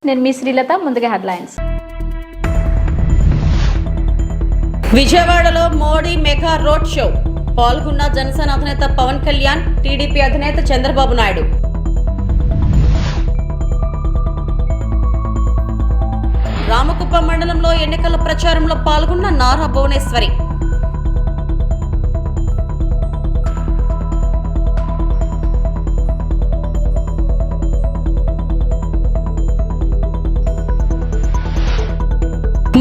నేను మీ శ్రీలత. ముందుగా హెడ్లైన్స్. విజయవాడలో మోడీ మెగా రోడ్ షో పాల్గొన్న జనసేన అధినేత పవన్ కళ్యాణ్, టీడీపీ అధినేత చంద్రబాబు నాయుడు. రామకుప్పం మండలంలో ఎన్నికల ప్రచారంలో పాల్గొన్న నారా భువనేశ్వరి.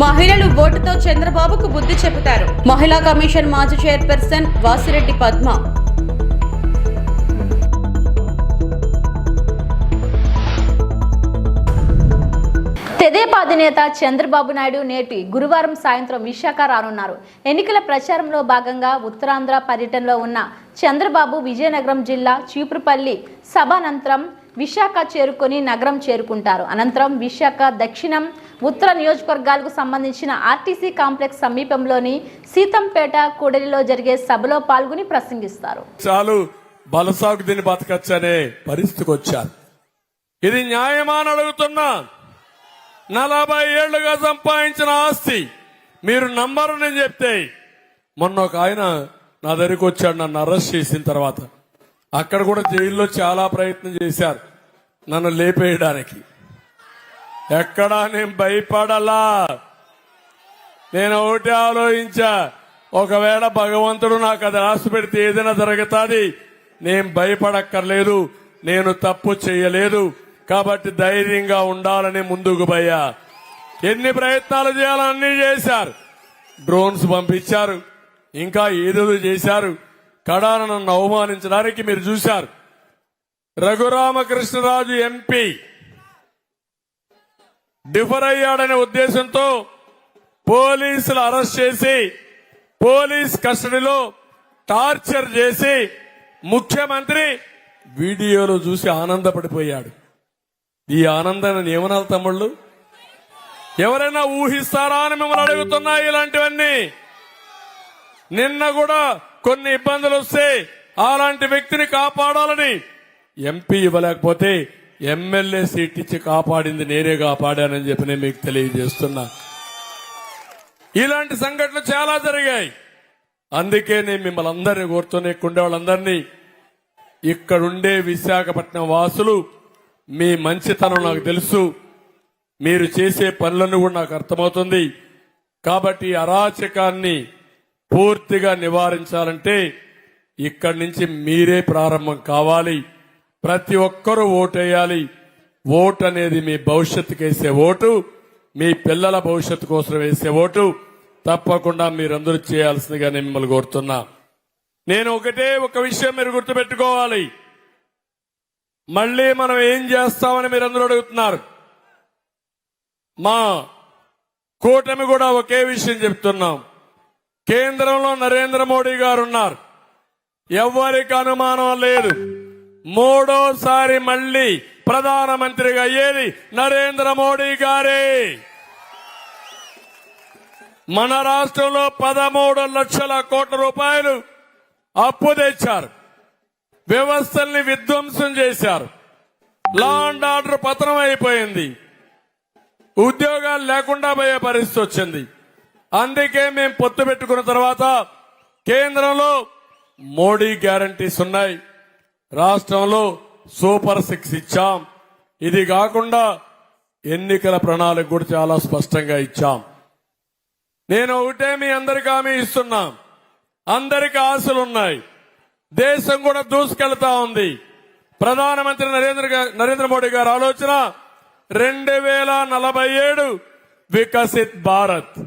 మహిళలు ఓటుతో చంద్రబాబుకు బుద్ధి చెబుతారు. మహిళా కమిషన్ మాజీ చైర్పర్సన్ వాసిరెడ్డి పద్మ. తెదేపా అధినేత చంద్రబాబు నాయుడు నేటి గురువారం సాయంత్రం విశాఖ రానున్నారు. ఎన్నికల ప్రచారంలో భాగంగా ఉత్తరాంధ్ర పర్యటనలో ఉన్న చంద్రబాబు విజయనగరం జిల్లా చీపురుపల్లి సభానంతరం విశాఖ చేరుకొని నగరం చేరుకుంటారు. అనంతరం విశాఖ దక్షిణం, ఉత్తర నియోజకవర్గాలకు సంబంధించిన ఆర్టీసీ కాంప్లెక్స్ సమీపంలోని సీతంపేట కూడలిలో జరిగే సభలో పాల్గొని ప్రసంగిస్తారు. చాలు బలసాగు దీన్ని బతకచ్చనే పరిస్థితికి వచ్చారు. ఇది న్యాయమాని అడుగుతున్నా. 40 ఏళ్లుగా సంపాదించిన ఆస్తి మీరు నంబరు నేను చెప్తే, మొన్న ఒక ఆయన నా దగ్గరికి వచ్చాడు నన్ను అరెస్ట్ చేసిన తర్వాత. అక్కడ కూడా జైల్లో చాలా ప్రయత్నం చేశారు నన్ను లేపేయడానికి. ఎక్కడా నేను భయపడలా. నేను ఒకటి ఆలోచించా, ఒకవేళ భగవంతుడు నాకు అది రాసి పెడితే ఏదైనా జరుగుతుంది, నేను భయపడక్కర్లేదు, నేను తప్పు చేయలేదు కాబట్టి ధైర్యంగా ఉండాలని ముందుకు పోయా. ఎన్ని ప్రయత్నాలు చేయాలన్నీ చేశారు. డ్రోన్స్ పంపించారు, ఇంకా ఏదేదో చేశారు. కడాన నన్ను అవమానించడానికి మీరు చూశారు. రఘురామకృష్ణరాజు ఎంపీ డిఫర్ అయ్యాడనే ఉద్దేశంతో పోలీసులు అరెస్ట్ చేసి పోలీస్ కస్టడీలో టార్చర్ చేసి ముఖ్యమంత్రి వీడియోలో చూసి ఆనందపడిపోయాడు. ఈ ఆనందాన్ని ఏమనాలి తమ్ముళ్ళు? ఎవరైనా ఊహిస్తారా అని మిమ్మల్ని అడుగుతున్నా. ఇలాంటివన్నీ నిన్న కూడా కొన్ని ఇబ్బందులు వస్తే అలాంటి వ్యక్తిని కాపాడాలని ఎంపీ ఇవ్వలేకపోతే ఎమ్మెల్యే సీట్ ఇచ్చి కాపాడింది నేనే కాపాడానని చెప్పి నేను మీకు తెలియజేస్తున్నా. ఇలాంటి సంఘటనలు చాలా జరిగాయి. అందుకే నేను మిమ్మల్ని అందరినీ కోరుతూనే కుండే వాళ్ళందరినీ, ఇక్కడుండే విశాఖపట్నం వాసులు మీ మంచితనం నాకు తెలుసు, మీరు చేసే పనులను కూడా నాకు అర్థమవుతుంది. కాబట్టి అరాచకాన్ని పూర్తిగా నివారించాలంటే ఇక్కడి నుంచి మీరే ప్రారంభం కావాలి. ప్రతి ఒక్కరూ ఓటేయాలి. ఓటు అనేది మీ భవిష్యత్తుకు వేసే ఓటు, మీ పిల్లల భవిష్యత్తు కోసం వేసే ఓటు. తప్పకుండా మీరందరూ చేయాల్సిందిగా నేను మిమ్మల్ని కోరుతున్నా. నేను ఒక విషయం మీరు గుర్తుపెట్టుకోవాలి. మళ్లీ మనం ఏం చేస్తామని మీరందరూ అడుగుతున్నారు. మా కూటమి కూడా ఒకే విషయం చెప్తున్నాం. కేంద్రంలో నరేంద్ర మోడీ గారు ఉన్నారు, ఎవ్వరికి అనుమానం లేదు. మూడోసారి మళ్లీ ప్రధానమంత్రిగా అయ్యేది నరేంద్ర మోడీ గారే. మన రాష్ట్రంలో 13 లక్షల కోట్ల రూపాయలు అప్పు తెచ్చారు. వ్యవస్థల్ని విధ్వంసం చేశారు. లా అండ్ ఆర్డర్ పతనం అయిపోయింది. ఉద్యోగాలు లేకుండా పోయే పరిస్థితి వచ్చింది. అందుకే మేము పొత్తు పెట్టుకున్న తర్వాత కేంద్రంలో మోడీ గ్యారంటీస్ ఉన్నాయి, రాష్ట్రంలో సూపర్ 6 ఇచ్చాం. ఇది కాకుండా ఎన్నికల ప్రణాళిక కూడా చాలా స్పష్టంగా ఇచ్చాం. నేను ఒకటే మీ అందరికీ హామీ ఇస్తున్నాం. అందరికీ ఆశలున్నాయి. దేశం కూడా దూసుకెళ్తా ఉంది. ప్రధానమంత్రి నరేంద్ర మోడీ గారి ఆలోచన 2047 వికసిత్ భారత్.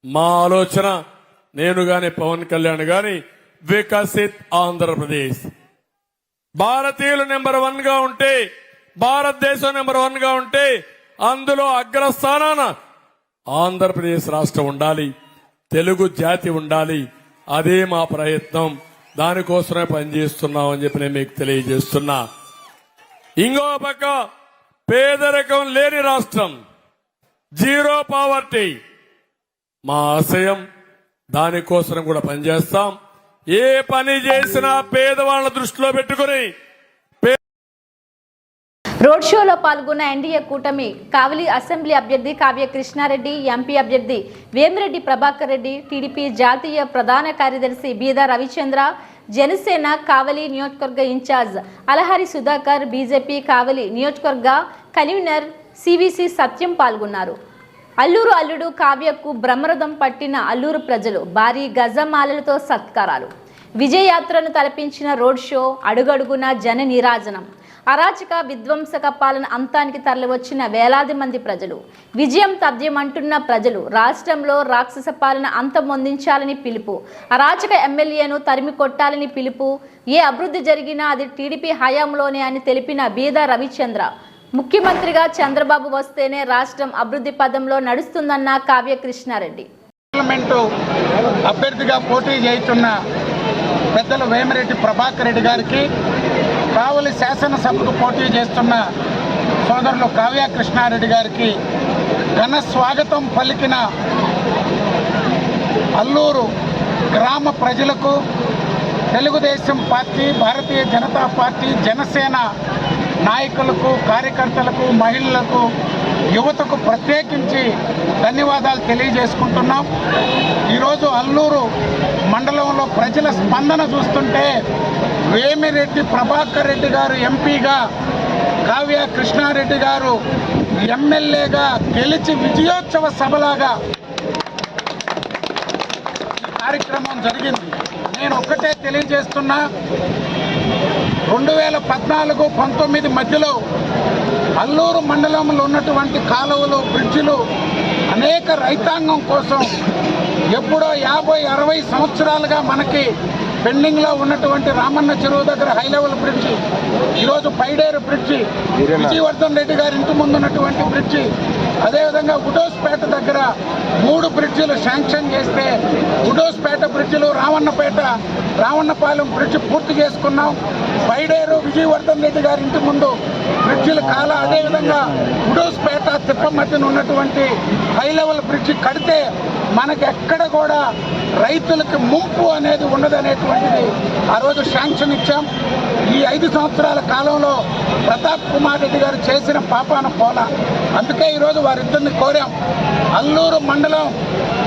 మా ఆలోచన, నేను గాని పవన్ కళ్యాణ్ గాని, వికసిత్ ఆంధ్రప్రదేశ్. భారతీయులు నెంబర్ 1 గా ఉంటే, భారతదేశం నెంబర్ 1 గా ఉంటే అందులో అగ్రస్థానాన ఆంధ్రప్రదేశ్ రాష్ట్రం ఉండాలి, తెలుగు జాతి ఉండాలి. అదే మా ప్రయత్నం. దానికోసమే పనిచేస్తున్నామని చెప్పి నేను మీకు తెలియజేస్తున్నా. ఇంకో పక్క పేదరికం లేని రాష్ట్రం, జీరో పావర్టీ మా ఆశయం. దానికోసం కూడా పనిచేస్తాం. ఏ పని చేసినా పేదవాళ్ల దృష్టిలో పెట్టుకుని రోడ్ షోలో పాల్గొన్న ఎన్డీఏ కూటమి కావలి అసెంబ్లీ అభ్యర్థి కావ్య కృష్ణారెడ్డి, ఎంపీ అభ్యర్థి వేమిరెడ్డి ప్రభాకర్ రెడ్డి, టీడీపీ జాతీయ ప్రధాన కార్యదర్శి బీదా రవిచంద్ర, జనసేన కావలి నియోజకవర్గ ఇన్ఛార్జ్ అలహరి సుధాకర్, బీజేపీ కావలి నియోజకవర్గ కన్వీనర్ సివిసి సత్యం పాల్గొన్నారు. అల్లూరు అల్లుడు కావ్యకు బ్రహ్మరథం పట్టిన అల్లూరు ప్రజలు భారీ గజమాలలతో సత్కారాలు. విజయయాత్రను తలపించిన రోడ్ షో, అడుగడుగున జన నీరాజనం. అరాచక విధ్వంసక పాలన అంతానికి తరలివచ్చిన వేలాది మంది ప్రజలు. విజయం తథ్యమంటున్న ప్రజలు. రాష్ట్రంలో రాక్షస పాలన అంతమొందించాలని పిలుపు. అరాచక ఎమ్మెల్యేను తరిమి కొట్టాలని పిలుపు. ఏ అభివృద్ధి జరిగినా అది టీడీపీ హయాంలోనే అని తెలిపిన బీదా రవిచంద్ర. ముఖ్యమంత్రిగా చంద్రబాబు వస్తేనే రాష్ట్రం అభివృద్ధి పదంలో నడుస్తుందన్న కావ్య కృష్ణారెడ్డి. పార్లమెంటు అభ్యర్థిగా పోటీ చేస్తున్న పెద్దలు వేమిరెడ్డి ప్రభాకర్ రెడ్డి గారికి, కావలి శాసనసభకు పోటీ చేస్తున్న సోదరులు కావ్య కృష్ణారెడ్డి గారికి ఘన స్వాగతం పలికిన అల్లూరు గ్రామ ప్రజలకు, తెలుగుదేశం పార్టీ, భారతీయ జనతా పార్టీ, జనసేన నాయకులకు, కార్యకర్తలకు, మహిళలకు, యువతకు ప్రత్యేకించి ధన్యవాదాలు తెలియజేసుకుంటున్నాం. ఈరోజు అల్లూరు మండలంలో ప్రజల స్పందన చూస్తుంటే వేమిరెడ్డి ప్రభాకర్ రెడ్డి గారు ఎంపీగా, కావ్య కృష్ణారెడ్డి గారు ఎమ్మెల్యేగా గెలిచి విజయోత్సవ సభలాగా కార్యక్రమం జరిగింది. నేను ఒక్కటే తెలియజేస్తున్నా, 2014-19 మధ్యలో అల్లూరు మండలంలో ఉన్నటువంటి కాలువలు, బ్రిడ్జిలు అనేక రైతాంగం కోసం ఎప్పుడో 50-60 సంవత్సరాలుగా మనకి పెండింగ్లో ఉన్నటువంటి రామన్న చెరువు దగ్గర హై లెవెల్ బ్రిడ్జి, ఈరోజు పైడేరు బ్రిడ్జి, విజయవర్ధన్ రెడ్డి గారి ఇంటి ముందు ఉన్నటువంటి బ్రిడ్జి, అదేవిధంగా ఉడోస్పేట దగ్గర 3 బ్రిడ్జిలు శాంక్షన్ చేస్తే ఉడోస్పేట బ్రిడ్జిలు, రావణపాలెం బ్రిడ్జి పూర్తి చేసుకున్నాం. పైడేరు విజయవర్ధన్ రెడ్డి గారి ఇంటి ముందు బ్రిడ్జిలు కాల, అదేవిధంగా ఉడోస్పేట తిప్పమట్టిన ఉన్నటువంటి హై లెవెల్ బ్రిడ్జి కడితే మనకి ఎక్కడ కూడా రైతులకి ముంపు అనేది ఉండదనేటువంటిది ఆ రోజు శాంక్షన్ ఇచ్చాం. ఈ 5 సంవత్సరాల కాలంలో ప్రతాప్ కుమార్ రెడ్డి గారు చేసిన పాపాన పోల. అందుకే ఈరోజు వారిద్దరిని కోరాం. అల్లూరు మండలం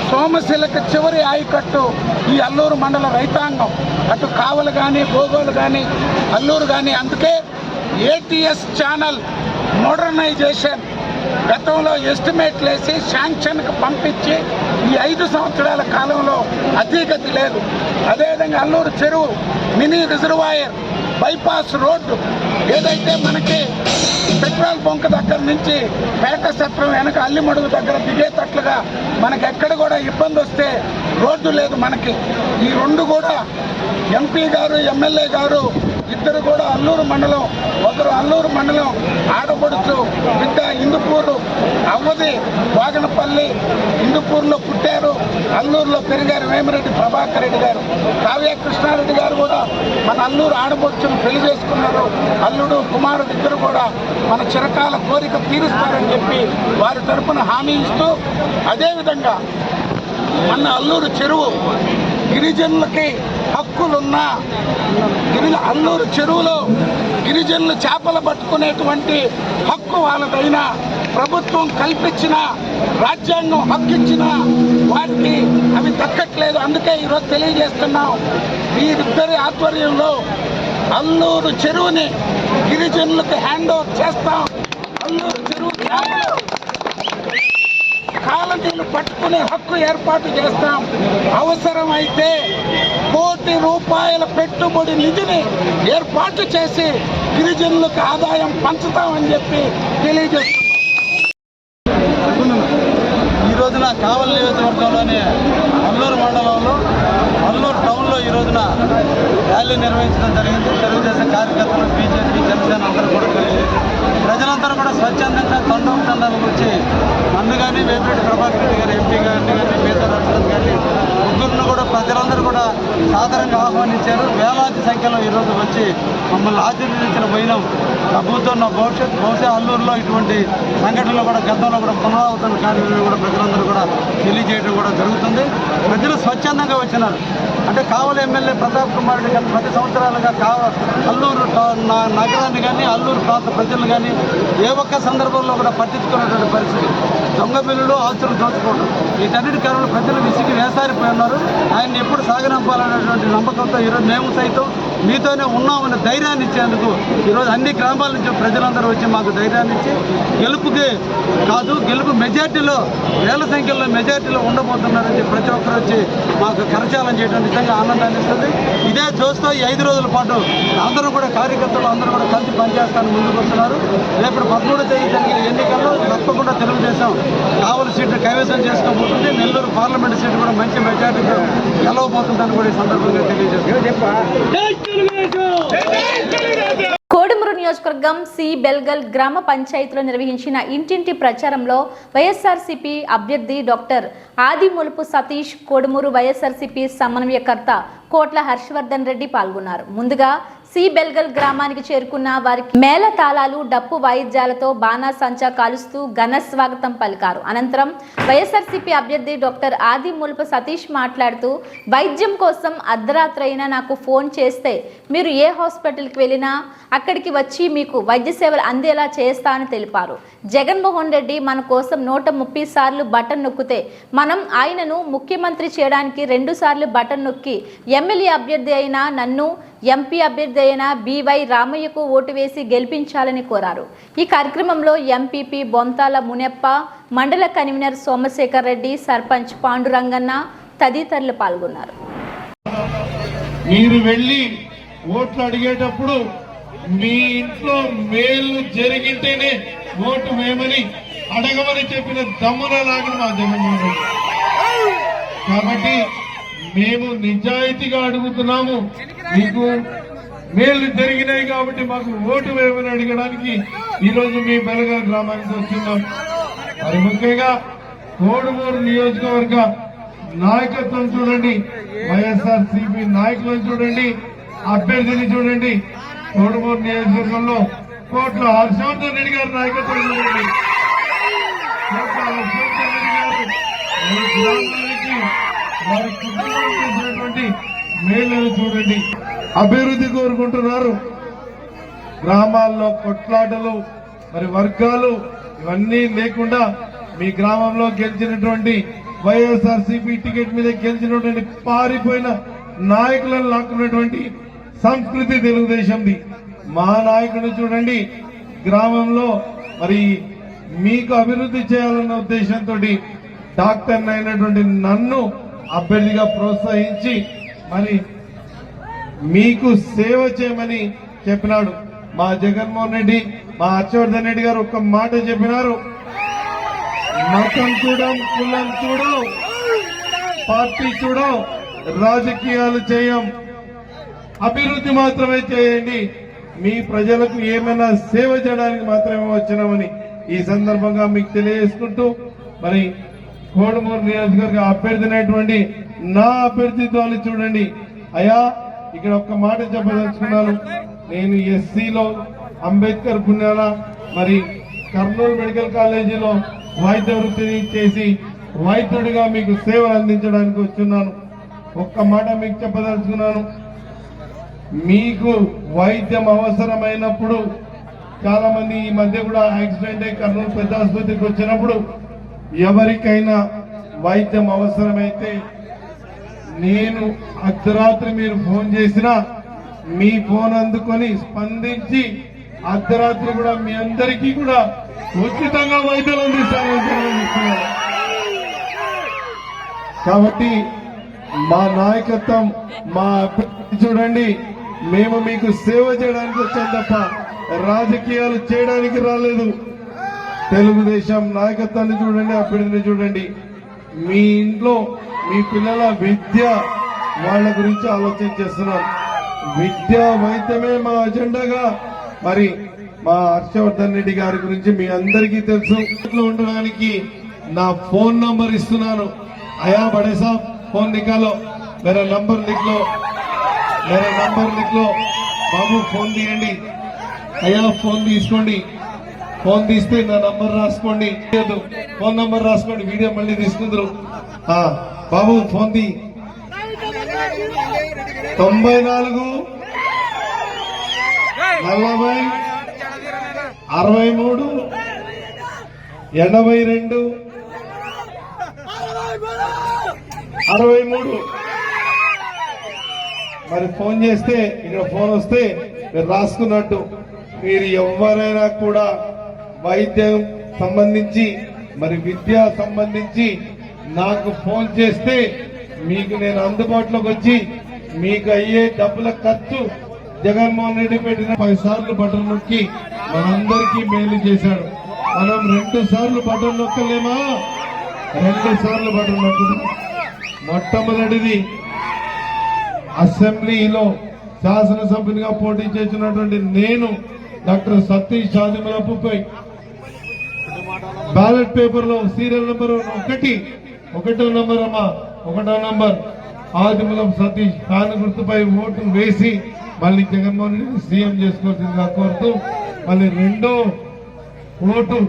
సోమశిలకు చివరి ఆయకట్టు ఈ అల్లూరు మండల రైతాంగం, అటు కావలు కానీ, గోగోలు కానీ, అల్లూరు కానీ. అందుకే ఏటీఎస్ ఛానల్ మోడర్నైజేషన్ గతంలో ఎస్టిమేట్లు వేసి శాంక్షన్కి పంపించి ఈ 5 సంవత్సరాల కాలంలో అధిగతి లేదు. అదేవిధంగా అల్లూరు చెరువు మినీ రిజర్వాయర్, బైపాస్ రోడ్డు, ఏదైతే మనకి పెట్రోల్ బంక్ దగ్గర నుంచి పేట సత్రం వెనక అల్లిమడుగు దగ్గర దిగేటట్లుగా మనకి ఎక్కడ కూడా ఇబ్బంది వస్తే రోడ్డు లేదు మనకి. ఈ 2 కూడా ఎంపీ గారు, ఎమ్మెల్యే గారు ఇద్దరు కూడా అల్లూరు మండలం, ఒకరు అల్లూరు మండలం ఆడపడుచు బిడ్డ, ఇందుపూరు అవ్వది, వాగనపల్లి, ఇందుపూరులో పుట్టారు, అల్లూరులో పెరిగారు వేమిరెడ్డి ప్రభాకర్ రెడ్డి గారు. కావ్య కృష్ణారెడ్డి గారు కూడా మన అల్లూరు ఆడపడుచును పెళ్లి చేసుకున్నారు. అల్లుడు, కుమారుడు ఇద్దరు కూడా మన చిరకాల కోరిక తీరుస్తారని చెప్పి వారి తరపున హామీ ఇస్తూ, అదేవిధంగా మన అల్లూరు చెరువు గిరిజనులకి హక్కులున్న అల్లూరు చెరువులో గిరిజనులు చేపలు పట్టుకునేటువంటి హక్కు వాళ్ళదైన ప్రభుత్వం కల్పించిన, రాజ్యాంగం హక్కిచ్చిన వారికి అవి దక్కట్లేదు. అందుకే ఈరోజు తెలియజేస్తున్నాం, వీరిద్దరి ఆధ్వర్యంలో అల్లూరు చెరువుని గిరిజనులకు హ్యాండ్ ఓవర్ చేస్తాం. అల్లూరు చెరువు కాలనీలు పట్టుకునే హక్కు ఏర్పాటు చేస్తాం. అవసరమైతే ₹1,00,00,000 పెట్టుబడి నిధిని ఏర్పాటు చేసి గిరిజనులకు ఆదాయం పంచుతామని చెప్పి తెలియజేస్తున్నాం. ఈ రోజున కావలి నియోజకవర్గంలోని అల్లూరు మండలంలో, అల్లూరు టౌన్లో ఈ రోజున ర్యాలీ నిర్వహించడం జరిగింది. తెలుగుదేశం కార్యకర్తలు, బీజేపీ, జనసేన అందరూ కూడా కలిసి ప్రజలందరూ కూడా స్వచ్ఛందంగా తండోపతండాలకు వచ్చి నన్ను కానీ వేమిరెడ్డి ప్రభాకర్ రెడ్డి గారు ఎంపీ గారిని కానీ మిగతా రాష్ట్రాలు కానీ ముగ్గురిని కూడా ప్రజలందరూ కూడా సాధారణంగా ఆహ్వానించారు. వేలాది సంఖ్యలో ఈరోజు వచ్చి మమ్మల్ని ఆశీర్వదించిన పోయినాం. ప్రభుత్వం బహుశా అల్లూరులో ఇటువంటి సంఘటనలు కూడా గతంలో కూడా పునరావృతం కార్యక్రమం కూడా ప్రజలందరూ కూడా తెలియజేయడం కూడా జరుగుతుంది. ప్రజలు స్వచ్ఛందంగా వచ్చినారు. అంటే కావలి ఎమ్మెల్యే ప్రతాప్ కుమార్ రెడ్డి గత 10 సంవత్సరాలుగా అల్లూరు నగరాన్ని కానీ అల్లూరు ప్రాంత ప్రజలు కానీ ఏ ఒక్క సందర్భంలో కూడా పట్టించుకున్నటువంటి పరిస్థితి. దొంగ బిల్లులు ఆస్తులు దోచుకోవడం వీటన్నిటి కారణంలో ప్రజలు విసిగి వేసారిపోయి ఉన్నారు. ఆయన్ని ఎప్పుడు సాగనంపాలనేటువంటి నమ్మకంతో ఈరోజు మేము సైతం మీతోనే ఉన్నామనే ధైర్యాన్ని ఇచ్చేందుకు ఈరోజు అన్ని గ్రామాల నుంచి ప్రజలందరూ వచ్చి మాకు ధైర్యాన్ని ఇచ్చి గెలుపుకి కాదు గెలుపు మెజార్టీలో వేల సంఖ్యలో మెజార్టీలో ఉండబోతున్నారని ప్రతి ఒక్కరు వచ్చి మాకు కరచాలం చేయడం నిజంగా ఆనందాన్ని ఇస్తుంది. ఇదే చూస్తూ ఈ 5 రోజుల పాటు అందరూ కూడా కార్యకర్తలు అందరూ కూడా కలిసి పనిచేస్తానికి ముందుకు వస్తున్నారు. రేపు 13వ తేదీ జరిగే ఎన్నికల్లో తప్పకుండా తెలుగుదేశం కావలి సీట్లు కైవసం చేసుకోబోతుంది. నెల్లూరు పార్లమెంట్ సీటు కూడా మంచి మెజార్టీతో గెలవబోతుందని కూడా ఈ సందర్భంగా తెలియజేస్తున్నారు. కోడుమూరు నియోజకవర్గం సి బెల్గల్ గ్రామ పంచాయతీలో నిర్వహించిన ఇంటింటి ప్రచారంలో వైఎస్ఆర్సీపీ అభ్యర్థి డాక్టర్ ఆదిమూలపు సతీష్, కోడుమూరు వైఎస్ఆర్సీపీ సమన్వయకర్త కోట్ల హర్షవర్ధన్ రెడ్డి పాల్గొన్నారు. ముందుగా సి బెల్గల్ గ్రామానికి చేరుకున్న వారికి మేళ తాళాలు, డప్పు వాయిద్యాలతో బాణాసంచా కాలుస్తూ ఘన స్వాగతం పలికారు. అనంతరం వైఎస్ఆర్సీపీ అభ్యర్థి డాక్టర్ ఆదిమూలపు సతీష్ మాట్లాడుతూ వైద్యం కోసం అర్ధరాత్రి అయినా నాకు ఫోన్ చేస్తే మీరు ఏ హాస్పిటల్కి వెళ్ళినా అక్కడికి వచ్చి మీకు వైద్య సేవలు అందేలా చేస్తా అని తెలిపారు. జగన్మోహన్ రెడ్డి మన కోసం 130 సార్లు బటన్ నొక్కితే మనం ఆయనను ముఖ్యమంత్రి చేయడానికి 2 సార్లు బటన్ నొక్కి ఎమ్మెల్యే అభ్యర్థి అయిన నన్ను, ఎంపీ అభ్యర్థి అయిన బివై రామయ్యకు ఓటు వేసి గెలిపించాలని కోరారు. ఈ కార్యక్రమంలో ఎంపీపీ బొంతాల మునెప్ప, మండల కన్వీనర్ సోమశేఖర్ రెడ్డి, సర్పంచ్ పాండురంగన్న తదితరులు పాల్గొన్నారు. మీరు వెళ్ళి ఓట్లు అడిగేటప్పుడు మీ ఇంట్లో మేలు జరిగితేనే ఓటు వేయమని అడగమని చెప్పిన దమ్మున లాగిన మా జగన్మోహన్ రెడ్డి. కాబట్టి మేము నిజాయితీగా అడుగుతున్నాము, మీకు మేలు జరిగినాయి కాబట్టి మాకు ఓటు వేయమని అడగడానికి ఈరోజు మీ బెల్గల్ గ్రామానికి వస్తున్నాం. మరి ముఖ్యంగా కోడుమూరు నియోజకవర్గ నాయకత్వం చూడండి, వైఎస్ఆర్సీపీ నాయకులను చూడండి, అభ్యర్థిని చూడండి. కోడుమూరు నియోజకవర్గంలో కోట్ల హర్షవర్ధన్ రెడ్డి గారి నాయకత్వం చూడండి. కోట్ల హర్షవర్ధన్ రెడ్డి గారు గ్రామానికి వారి కుటుంబం చేసినటువంటి మేలును చూడండి. అభివృద్ధి కోరుకుంటున్నారు. గ్రామాల్లో కొట్లాటలు, మరి వర్గాలు ఇవన్నీ లేకుండా మీ గ్రామంలో గెలిచినటువంటి వైఎస్ఆర్సీపీ టికెట్ మీద గెలిచినటువంటి పారిపోయిన నాయకులను లాక్కున్నటువంటి సంస్కృతి తెలుగుదేశంది. మా నాయకుడు చూడండి, గ్రామంలో మరి మీకు అభివృద్ధి చేయాలన్న ఉద్దేశంతో డాక్టర్ అయినటువంటి నన్ను అభ్యర్థిగా ప్రోత్సహించి మరి మీకు సేవ చేయమని చెప్పినాడు. మా జగన్మోహన్ రెడ్డి, మా హర్షవర్ధన్ రెడ్డి గారు ఒక్క మాట చెప్పినారు, మతం చూడం, కులం చూడం, పార్టీ చూడం, రాజకీయాలు చేయం, అభివృద్ధి మాత్రమే చేయండి, మీ ప్రజలకు ఏమైనా సేవ చేయడానికి మాత్రమే వచ్చినామని ఈ సందర్భంగా మీకు తెలియజేసుకుంటూ మరి కోడుమూరు నియోజకవర్గ అభ్యర్థినటువంటి నా అభ్యర్థిత్వాన్ని చూడండి. అయ్యా ఇక్కడ ఒక్క మాట చెప్పదలుచుకున్నాను, నేను ఎస్సీలో అంబేద్కర్ పుణ్యాన మరి కర్నూలు మెడికల్ కాలేజీలో వైద్య వృత్తిని చేసి వైద్యుడిగా మీకు సేవలు అందించడానికి వచ్చున్నాను. ఒక్క మాట మీకు చెప్పదలుచుకున్నాను, మీకు వైద్యం అవసరమైనప్పుడు చాలా మంది ఈ మధ్య కూడా యాక్సిడెంట్ అయి కర్నూలు పెద్ద ఆసుపత్రికి వచ్చినప్పుడు ఎవరికైనా వైద్యం అవసరమైతే నేను అర్ధరాత్రి మీరు ఫోన్ చేసినా మీ ఫోన్ అందుకొని స్పందించి అర్ధరాత్రి కూడా మీ అందరికీ కూడా ఉచితంగా వైద్యులు అందిస్తానని. కాబట్టి మా నాయకత్వం, మా అభ్యర్థి చూడండి, మేము మీకు సేవ చేయడానికి వచ్చాం తప్ప రాజకీయాలు చేయడానికి రాలేదు. తెలుగుదేశం నాయకత్వాన్ని చూడండి, అభ్యర్థిని చూడండి, మీ ఇంట్లో మీ పిల్లల విద్య వాళ్ళ గురించి ఆలోచన చేస్తున్నాం. విద్య వైద్యమే మా అజెండాగా మరి మా హర్షవర్ధన్ రెడ్డి గారి గురించి మీ అందరికీ తెలుసు. ఇంట్లో ఉండడానికి నా ఫోన్ నంబర్ ఇస్తున్నాను. అయా బడే సాబ్ ఫోన్ నికాలో, मेरा नंबर लिख लो, मेरा नंबर लिख लो. బాబు ఫోన్ తీయండి. అయ్యా ఫోన్ తీసుకోండి. ఫోన్ తీస్తే నా నంబర్ రాసుకోండి. ఫోన్ నంబర్ రాసుకోండి. వీడియో మళ్ళీ తీసుకుందరు. బాబు ఫోన్ తీ. 94 40 63 82 63. మరి ఫోన్ చేస్తే ఇక్కడ ఫోన్ వస్తే మీరు రాసుకున్నట్టు. మీరు ఎవరైనా కూడా వైద్యం సంబంధించి మరి విద్య సంబంధించి నాకు ఫోన్ చేస్తే మీకు నేను అందుబాటులోకి వచ్చి మీకు అయ్యే డబ్బుల ఖర్చు జగన్మోహన్ రెడ్డి పెట్టిన 10 సార్లు బటన్ నొక్కి మనందరికీ మేలు చేశాడు. మనం 2 సార్లు బటన్ నొక్కలేమా? 2 సార్లు బటన్ నొక్కుదాం. మొట్టమొదటిది అసెంబ్లీలో శాసనసభ్యునిగా పోటీ చేసినటువంటి నేను డాక్టర్ సతీష్ షాదిమలపై బ్యాలెట్ పేపర్ లో సీరియల్ నెంబర్ 1 నంబర్ అమ్మా 1వ నంబర్ ఆదిమూలం సతీష్ ఫ్యాన్ గుర్తుపై ఓటు వేసి మళ్ళీ జగన్మోహన్ రెడ్డి సీఎం చేసుకోవాల్సిందిగా కోరుతూ మళ్ళీ 2వ ఓటు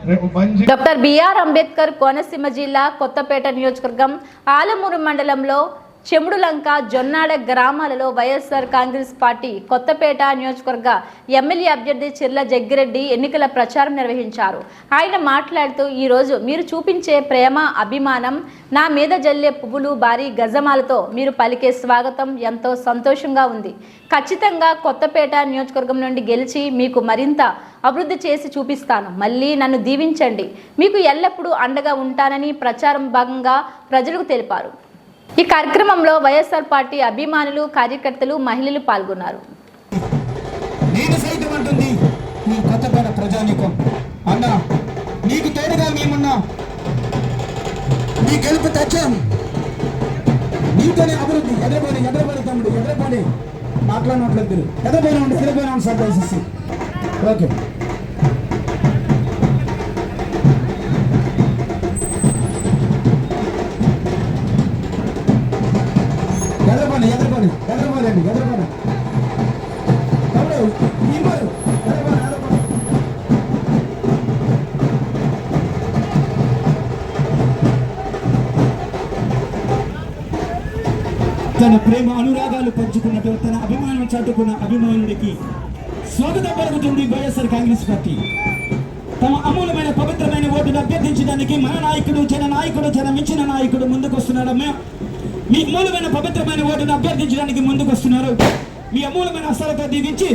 రేపు మంచి. డాక్టర్ బిఆర్ అంబేద్కర్ కోనసీమ జిల్లా కొత్తపేట నియోజకవర్గం ఆలమూరు మండలంలో చెముడులంక జొన్నాడ గ్రామాలలో వైఎస్ఆర్ కాంగ్రెస్ పార్టీ కొత్తపేట నియోజకవర్గ ఎమ్మెల్యే అభ్యర్థి చిర్ల జగ్గిరెడ్డి ఎన్నికల ప్రచారం నిర్వహించారు. ఆయన మాట్లాడుతూ ఈరోజు మీరు చూపించే ప్రేమ అభిమానం, నా మీద జల్లే పువ్వులు భారీ గజమాలతో మీరు పలికే స్వాగతం ఎంతో సంతోషంగా ఉంది. ఖచ్చితంగా కొత్తపేట నియోజకవర్గం నుండి గెలిచి మీకు మరింత అభివృద్ధి చేసి చూపిస్తాను. మళ్ళీ నన్ను దీవించండి. మీకు ఎల్లప్పుడూ అండగా ఉంటానని ప్రచారం భాగంగా ప్రజలకు తెలిపారు. ఈ కార్యక్రమంలో వైఎస్ఆర్ పార్టీ అభిమానులు, కార్యకర్తలు, మహిళలు పాల్గొన్నారు. నేను సైతం అంటుంది ఈ కొత్తపేట ప్రజానీకం అన్న, నీకు తోడుగా మేమున్నా. నీ గెలుపు తెచ్చాం, నీతోనే అభివృద్ధి. ఎదరబడి తమ్ముడు ఎదరబడి మాట్లాడినట్లేదు. ఎదరబోయినా సార్ దయచేసి. ఓకే ఎదరబడి తన ప్రేమ అనురాగాలు పంచుకున్నట్టు తన అభిమానం చాటుకున్న అభిమానుడికి స్వాగతం పలుకుతుంది వైఎస్ఆర్ కాంగ్రెస్ పార్టీ. తమ అమూలమైన పవిత్రమైన ఓటును అభ్యర్థించడానికి మన నాయకుడు, జనమించిన నాయకుడు ముందుకొస్తున్నాడమ్మా. మీ అమూలమైన పవిత్రమైన ఓటును అభ్యర్థించడానికి ముందుకొస్తున్నారు. మీ అమూలమైన అస్త్రాలతో దీవించి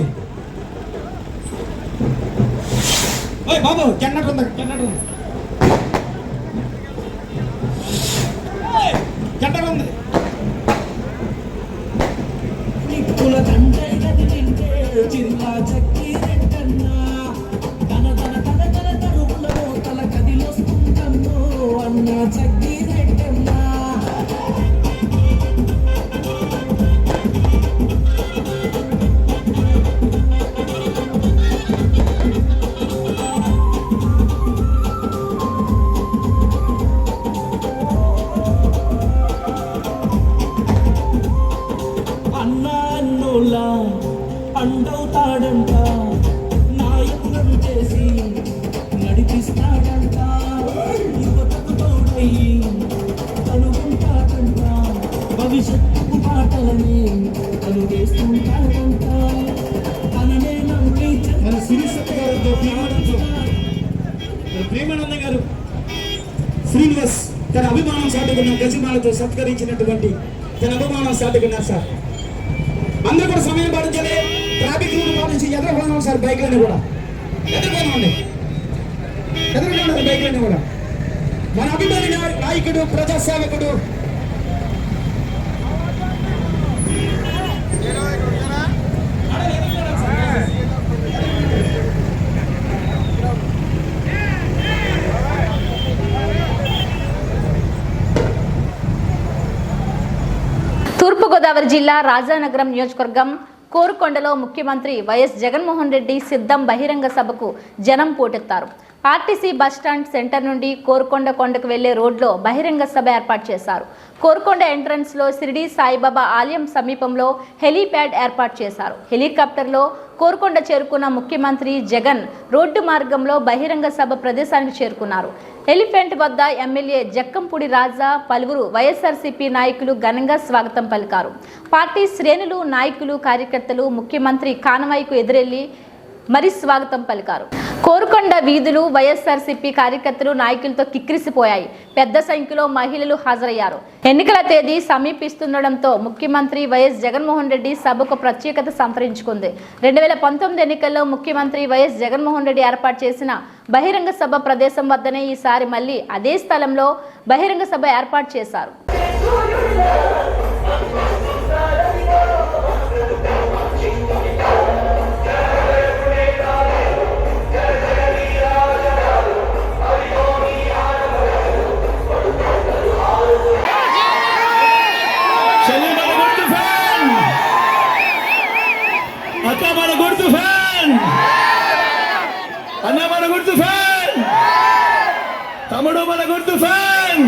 బాబు జన్నట్టు ఉంది. జిల్లా చక్కి రెడ్డన్నా తన తరువులలో తల కదిలొస్తుందన్నో అన్న చక్కి రెడ్డన్నా. అన్నోలా అండవుతాడంట, నాయకులను చేసి నడిపిస్తాడంట, యువతకు తోడయి తను ఉంటాడంట, భవిష్యత్తుకు మాటలని తను వేస్తుంటాడంట. తననే నమ్మి ప్రేమానంద గారు శ్రీనివాస్ తన అభిమానం సాటుకున్న గజమాలతో సత్కరించినటువంటి తన అభిమానం సాటుకున్నారు సార్. అందరూ కూడా సమయం పాటించాలి. ట్రాఫిక్ రూల్ పాటించి ఎదురుకున్నాం సార్. బైక్లన్నీ కూడా ఎదురుకున్నాండి బైక్లన్నీ కూడా. మన అభిమాని నాయకుడు, ప్రజాసేవకుడు తూర్పుగోదావరి జిల్లా రాజానగరం నియోజకవర్గం కోరుకొండలో ముఖ్యమంత్రి వైఎస్ జగన్మోహన్ రెడ్డి సిద్ధం బహిరంగ సభకు జనం పోటెత్తారు. ఆర్టీసీ బస్టాండ్ సెంటర్ నుండి కోరుకొండ కొండకు వెళ్లే రోడ్లో బహిరంగ సభ ఏర్పాటు చేశారు. కోరుకొండ ఎంట్రన్స్ లో షిరిడి సాయిబాబా ఆలయం సమీపంలో హెలీప్యాడ్ ఏర్పాటు చేశారు. హెలికాప్టర్లో కోరుకొండ చేరుకున్న ముఖ్యమంత్రి జగన్ రోడ్డు మార్గంలో బహిరంగ సభ ప్రదేశానికి చేరుకున్నారు. ఎలిఫెంట్ వద్ద ఎమ్మెల్యే జక్కంపూడి రాజా, పలువురు వైఎస్ఆర్సీపీ నాయకులు ఘనంగా స్వాగతం పలికారు. పార్టీ శ్రేణులు, నాయకులు, కార్యకర్తలు ముఖ్యమంత్రి కానవాయికు ఎదురెళ్లి మరి స్వాగతం పలికారు. కోరుకొండ వీధులు వైఎస్ఆర్సీపీ కార్యకర్తలు, నాయకులతో కిక్కిరిసిపోయాయి. పెద్ద సంఖ్యలో మహిళలు హాజరయ్యారు. ఎన్నికల తేదీ సమీపిస్తుండటంతో ముఖ్యమంత్రి వైఎస్ జగన్మోహన్ రెడ్డి సభకు ప్రత్యేకత సంతరించుకుంది. 2019 ఎన్నికల్లో ముఖ్యమంత్రి వైఎస్ జగన్మోహన్ రెడ్డి ఏర్పాటు చేసిన బహిరంగ సభ ప్రదేశం వద్దనే ఈసారి మళ్లీ అదే స్థలంలో బహిరంగ సభ ఏర్పాటు చేశారు. అన్న మన గుర్తు ఫ్యాన్, తమ్ముడు మన గుర్తు ఫ్యాన్.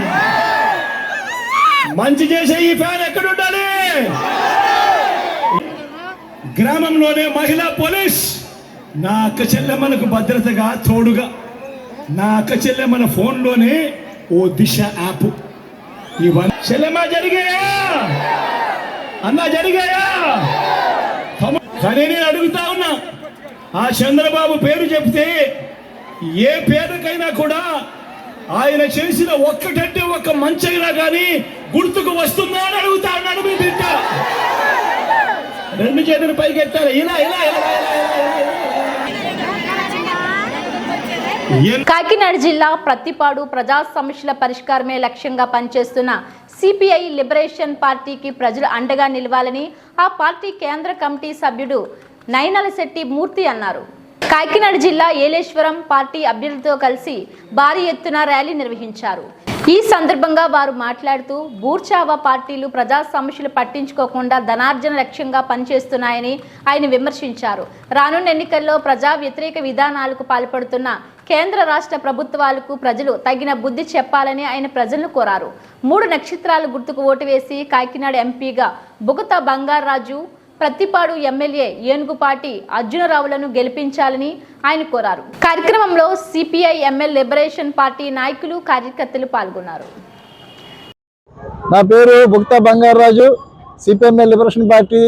మంచి చేసే ఈ ఫ్యాన్ ఎక్కడ ఉండాలి? గ్రామంలోనే మహిళా పోలీస్. నా అక్క చెల్లెమ్మలకు భద్రతగా తోడుగా, నా అక్క చెల్లెమ్మల ఫోన్లోనే ఓ దిశ యాప్. ఇవన్నీ చెల్లెమ్మ జరిగాయా అన్న, జరిగాయా? కానీ నేను అడుగుతా ఉన్నా, ఆ చంద్రబాబు పేరు చెప్తే ఏ పేరుకైనా కూడా ఆయన చేసిన ఒక్కటంటే ఒక్క మంచైనా కానీ గుర్తుకు వస్తుందా అని అడుగుతా ఉన్నాడు. మీ బిడ్డ రెండు చేతులు పైకి ఎత్తారు. ఇలా ఇలా కాకినాడ జిల్లా ప్రత్తిపాడు ప్రజా సమస్యల పరిష్కారమే లక్ష్యంగా పనిచేస్తున్న సిపిఐ లిబరేషన్ పార్టీకి ప్రజలు అండగా నిలవాలని ఆ పార్టీ కేంద్ర కమిటీ సభ్యుడు నైనలశెట్టి మూర్తి అన్నారు. కాకినాడ జిల్లా ఏలేశ్వరం పార్టీ అభ్యర్థులతో కలిసి భారీ ఎత్తున ర్యాలీ నిర్వహించారు. ఈ సందర్భంగా వారు మాట్లాడుతూ బూర్చావా పార్టీలు ప్రజా సమస్యలు పట్టించుకోకుండా ధనార్జన లక్ష్యంగా పనిచేస్తున్నాయని ఆయన విమర్శించారు. రానున్న ఎన్నికల్లో ప్రజా వ్యతిరేక విధానాలకు పాల్పడుతున్న కేంద్ర రాష్ట్ర ప్రభుత్వాలకు ప్రజలు తగిన బుద్ధి చెప్పాలని ఆయన ప్రజలను కోరారు. 3 నక్షత్రాల గుర్తుకు ఓటు వేసి కాకినాడ ఎంపీగా బుగతా బంగారాజు, ప్రత్తిపాడు ఎమ్మెల్యే ఏనుగుపాటి అర్జునరావులను గెలిపించాలని ఆయన కోరారు. కార్యక్రమంలో సిపిఐ ఎంఎల్ లిబరేషన్ పార్టీ నాయకులు, కార్యకర్తలు పాల్గొన్నారు. నా పేరు Bugatha Bangarraju, CPML liberation party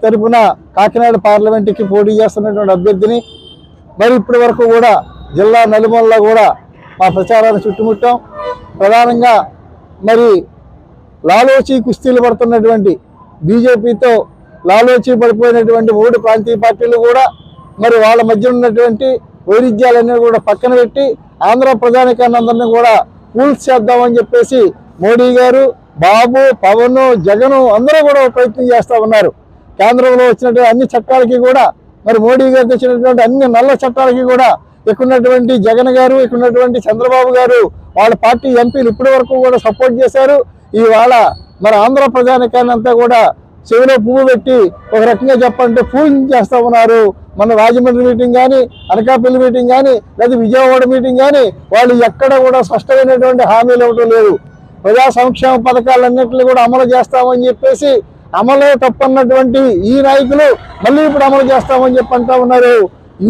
తరఫున కాకినాడ పార్లమెంటుకి పోటీ చేస్తున్నటువంటి అభ్యర్థిని. మరి ఇప్పటి వరకు కూడా జిల్లా నలుమూలలో కూడా మా ప్రచారాన్ని చుట్టుముట్టాం. ప్రధానంగా మరి లాలోచి కుస్తీలు పడుతున్నటువంటి బీజేపీతో లాలోచి పడిపోయినటువంటి 3 ప్రాంతీయ పార్టీలు కూడా మరి వాళ్ళ మధ్య ఉన్నటువంటి వైరుధ్యాలన్నీ కూడా పక్కన పెట్టి ఆంధ్ర ప్రజానికాన్ని అందరినీ కూడా కూల్స్ చేద్దామని చెప్పేసి మోడీ గారు, బాబు, పవన్, జగన్ అందరూ కూడా ప్రయత్నం చేస్తూ ఉన్నారు. కేంద్రంలో వచ్చినటువంటి అన్ని చట్టాలకి కూడా మరి మోడీ గారు తెచ్చినటువంటి అన్ని నల్ల చట్టాలకి కూడా ఇక్కడున్నటువంటి జగన్ గారు, ఇక్కడున్నటువంటి చంద్రబాబు గారు, వాళ్ళ పార్టీ ఎంపీలు ఇప్పటి వరకు కూడా సపోర్ట్ చేశారు. ఇవాళ మన ఆంధ్ర ప్రజానికాన్ని అంతా కూడా చెవిలో పువ్వు పెట్టి ఒక రకంగా చెప్పాలంటే పూజించేస్తూ ఉన్నారు. మన రాజమండ్రి మీటింగ్ కానీ, అనకాపల్లి మీటింగ్ కానీ, లేదా విజయవాడ మీటింగ్ కానీ వాళ్ళు ఎక్కడ కూడా స్పష్టమైనటువంటి హామీలు ఇవ్వటం లేదు. ప్రజా సంక్షేమ పథకాలన్నింటినీ కూడా అమలు చేస్తామని చెప్పేసి అమలు తప్పన్నటువంటి ఈ నాయకులు మళ్ళీ ఇప్పుడు అమలు చేస్తామని చెప్పి అంటూ ఉన్నారు.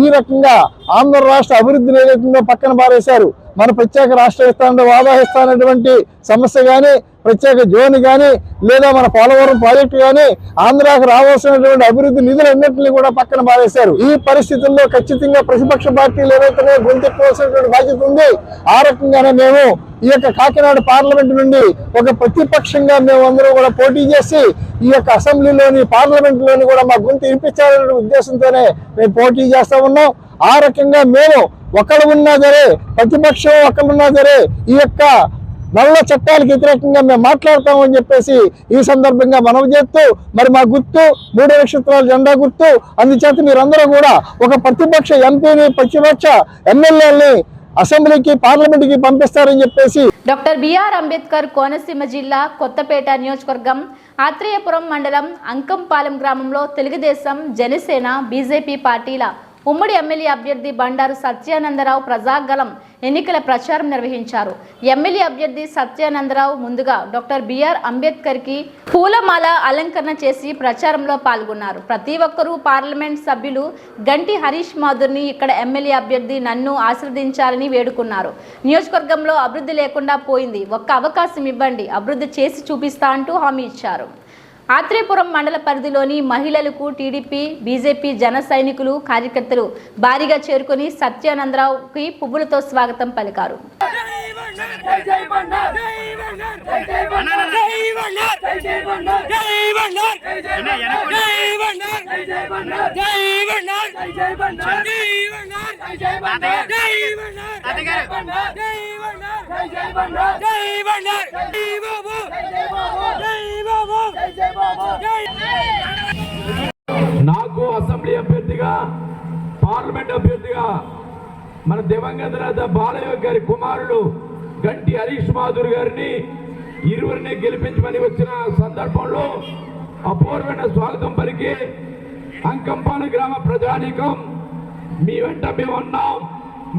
ఈ రకంగా ఆంధ్ర రాష్ట్ర అభివృద్ధిని ఏదైతుందో పక్కన పారేశారు. మన ప్రత్యేక రాష్ట్ర ఇస్తానంటే వాదాహిస్తానటువంటి సమస్య కానీ, ప్రత్యేక జోన్ కానీ, లేదా మన పోలవరం ప్రాజెక్టు కానీ, ఆంధ్రాకు రావాల్సినటువంటి అభివృద్ధి నిధులన్నింటినీ కూడా పక్కన పారేశారు. ఈ పరిస్థితుల్లో ఖచ్చితంగా ప్రతిపక్ష పార్టీలు ఏవైతే గొంతెక్కవలసినటువంటి బాధ్యత ఉంది. ఆ రకంగానే మేము ఈ యొక్క కాకినాడ పార్లమెంట్ నుండి ఒక ప్రతిపక్షంగా మేము అందరూ కూడా పోటీ చేసి ఈ యొక్క అసెంబ్లీలోని, పార్లమెంట్లోని కూడా మా గొంతు వినిపించాలనే ఉద్దేశంతోనే మేము పోటీ చేస్తా ఉన్నాం. ఆ రకంగా మేము ఒకళ్ళు ఉన్నా సరే, ప్రతిపక్షం ఒకళ్ళున్నా సరే, ఈ యొక్క నల్ల చట్టాలకు వ్యతిరేకంగా మేము మాట్లాడతామని చెప్పేసి ఈ సందర్భంగా మనవి చేస్తూ మరి మా గుర్తు 3 నక్షత్రాల జెండా గుర్తు. అందుచేత మీరందరూ కూడా ఒక ప్రతిపక్ష ఎంపీని, ప్రతిపక్ష ఎమ్మెల్యేలని అసెంబ్లీకి, పార్లమెంట్కి పంపిస్తారని చెప్పేసి. డాక్టర్ బిఆర్ అంబేద్కర్ కోనసీమ జిల్లా కొత్తపేట నియోజకవర్గం ఆత్రేయపురం మండలం అంకంపాలెం గ్రామంలో తెలుగుదేశం, జనసేన, బీజేపీ పార్టీల ఉమ్మడి ఎమ్మెల్యే అభ్యర్థి బండారు సత్యానందరావు ప్రజాగలం ఎన్నికల ప్రచారం నిర్వహించారు. ఎమ్మెల్యే అభ్యర్థి సత్యానందరావు ముందుగా డాక్టర్ బిఆర్ అంబేద్కర్కి పూలమాల అలంకరణ చేసి ప్రచారంలో పాల్గొన్నారు. ప్రతి ఒక్కరూ పార్లమెంట్ సభ్యులు గంటి హరీష్ మాధుర్ని ఇక్కడ ఎమ్మెల్యే అభ్యర్థి నన్ను ఆశీర్వదించాలని వేడుకున్నారు. నియోజకవర్గంలో అభివృద్ధి లేకుండా పోయింది, ఒక్క అవకాశం ఇవ్వండి, అభివృద్ధి చేసి చూపిస్తా అంటూ హామీ ఇచ్చారు. ఆత్రేయపురం మండల పరిధిలోని మహిళలకు టీడీపీ, బీజేపీ జన సైనికులు, కార్యకర్తలు భారీగా చేరుకొని సత్యానందరావుకి పువ్వులతో స్వాగతం పలికారు. నాకు అసెంబ్లీ అభ్యర్థిగా, పార్లమెంట్ అభ్యర్థిగా మన దివంగత నేత బాలయ్య గారి కుమారుడు గంటి హరీష్ మాధుర్ గారిని ఇరువురిని గెలిపించమని వచ్చిన సందర్భంలో అపూర్వమైన స్వాగతం పలికి అంకంపాలెం గ్రామ ప్రజానీకం మీ వెంట మేము ఉన్నాం,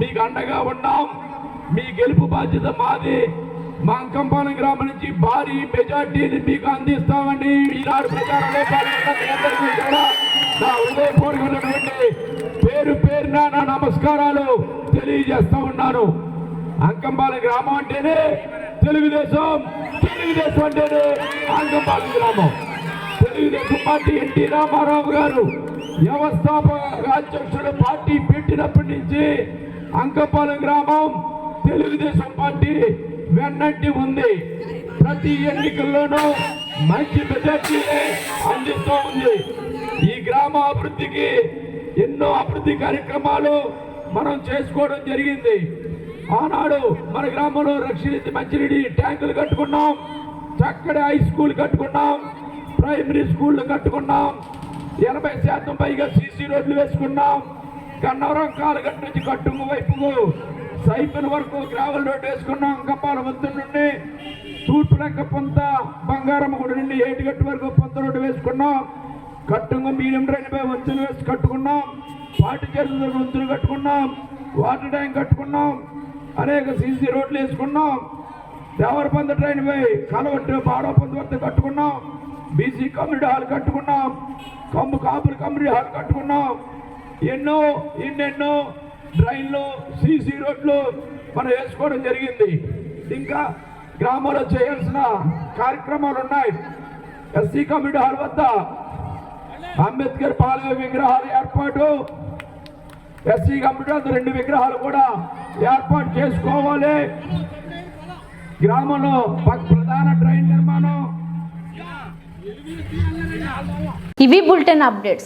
మీకు అండగా ఉన్నాం, మీ గెలుపు బాధ్యత మాది. మా అంకంపాలెం గ్రామం నుంచి భారీ మెజార్టీని మీకు అందిస్తామని ఈనాడు ప్రచారంలో పాల్గొన్న నా హృదయపూర్వకమైనటువంటి పేరు పేరున నా నమస్కారాలు తెలియజేస్తా ఉన్నాను. అంకంపాలెం గ్రామం అంటేనే తెలుగుదేశం, తెలుగుదేశం అంటేనే అంకంపాలెం గ్రామం. తెలుగుదేశం పార్టీ ఎన్టీ రామారావు గారు వ్యవస్థాపక అధ్యక్షుడు పార్టీ పెట్టినప్పటి నుంచి అంకంపాలెం గ్రామం తెలుగుదేశం పార్టీ వెన్నంటి ఉంది. ప్రతి ఎన్నికల్లోనూ మంచి మెజార్టీ అందిస్తూ ఉంది. ఈ గ్రామ అభివృద్ధికి ఎన్నో అభివృద్ధి కార్యక్రమాలు మనం చేసుకోవడం జరిగింది. ఆనాడు మన గ్రామంలో రక్షిత మంచినీటి ట్యాంకులు కట్టుకున్నాం, చక్కటి హై స్కూల్ కట్టుకున్నాం, ప్రైమరీ స్కూళ్ళు కట్టుకున్నాం, 80% పైగా సీసీ రోడ్లు వేసుకున్నాం. గన్నవరం కాలుగట్టు నుంచి కట్టుము వైపుకు సైకిల్ వరకు గ్రావెల్ రోడ్డు వేసుకున్నాం. అంకంపాలెం వంతు నుండి తూర్పు లెక్క పొంత బంగారమ్మ గుడి నుండి ఏటిగట్టు వరకు పొంత రోడ్డు వేసుకున్నాం. కట్టుగా మీడియం రైల్వే వంతులు వేసి కట్టుకున్నాం. పాటి చేతుల వంతులు కట్టుకున్నాం. వాటర్ ట్యాంక్ కట్టుకున్నాం. అనేక సీసీ రోడ్లు వేసుకున్నాం. దేవరపంద రైల్వే కలవట్టు బాడపంద వద్ద కట్టుకున్నాం. బీసీ కమ్యూనిటీ హాల్ కట్టుకున్నాం. కాపులు కమ్యూనిటీ హాల్ కట్టుకున్నాం. ఎన్నెన్నో డ్రైన్లు, సీసీ రోడ్లు మనం వేసుకోవడం జరిగింది. ఇంకా గ్రామంలో చేయాల్సిన కార్యక్రమాలు ఉన్నాయి. ఎస్సీ కమ్యూనిటీ హాల్ వద్ద అంబేద్కర్ పాలయ విగ్రహాలు ఏర్పాటు, ఎస్సీ కమ్యూనిటీ వద్ద 2 విగ్రహాలు కూడా ఏర్పాటు చేసుకోవాలి. గ్రామంలో ప్రధాన డ్రైన్ నిర్మాణం. ఇవి బులెటిన్ అప్డేట్స్.